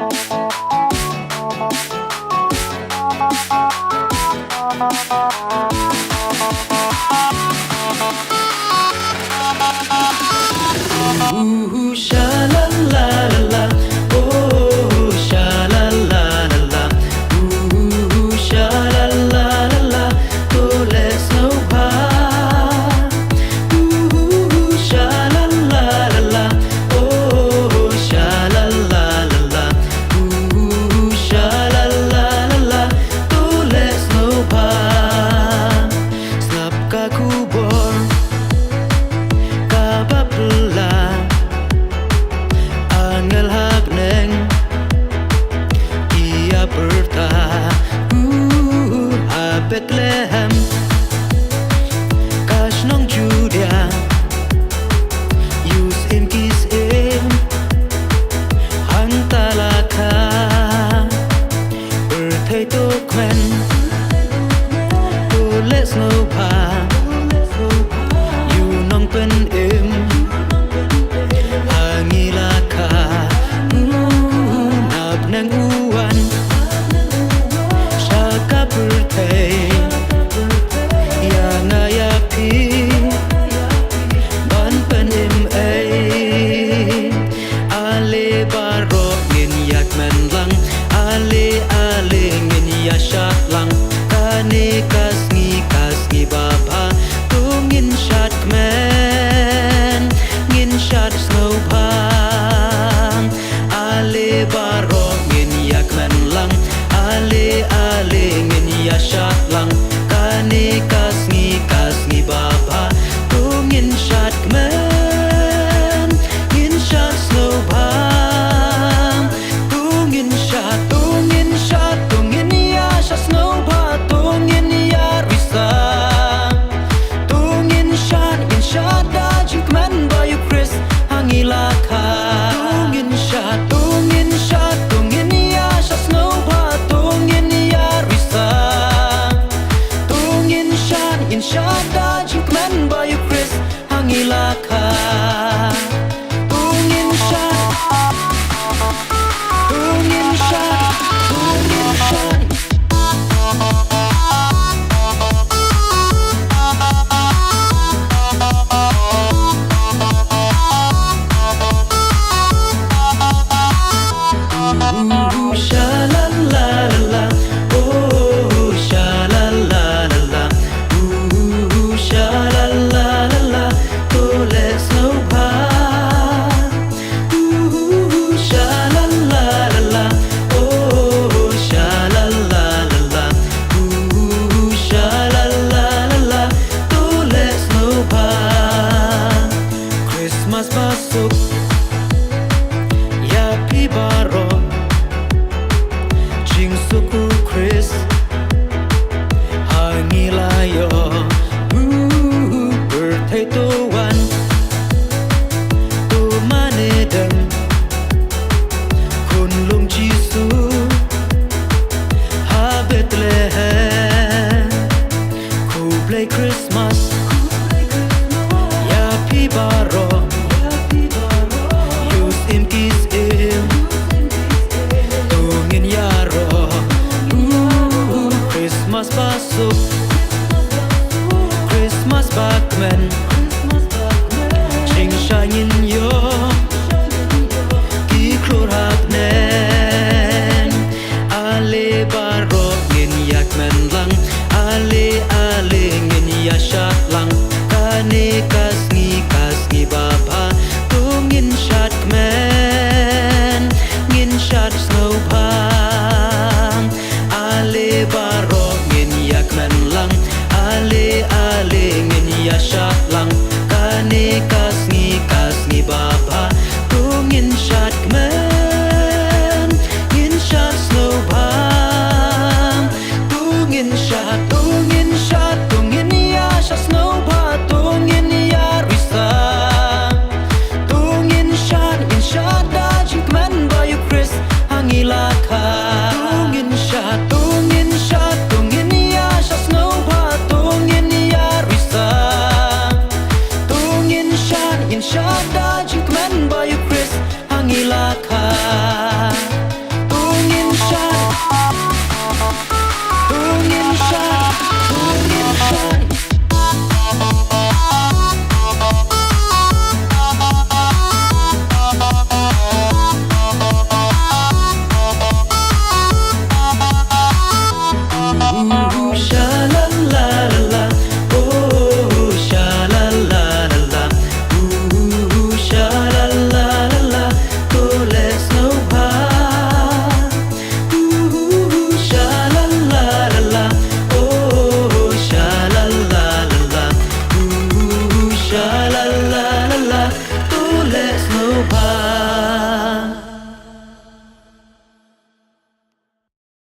Sha la la la la, oh sha la la la la, sha la la la la, oh let's know how. Sha la la la la, oh sha la la la la, sha la la la la, oh let's know how. Snap ka kubor, ka bapla. Ngelhak neng ia bertah a Bethlehem kas nong Judia yus em kis em hantalaka berthai to kwen to let's know pa you nong pen em nang uwan saka birthday ya ngayapi ban penim ai ale barok ngin yak men lang ale ngin ya shat lang kane kasngi baba tungin shat men ngin shat snow bang ale barok men lang ale ngin ya shat lang kane kasngi baba tungin shat men ngin shat snow bang tungin ya shat snow ba tungin ya risa tungin shat da jing men ba you Chris hangilaka tungin shat Shada jingkman bayu Chris hangilaka tungin shat sha la la la la, oh sha la la la la, sha la la la la, oh let's know how. Sha la la la la, oh sha la la la la, sha la la la la, oh let's know how. Christmas pasok, ya pi baro.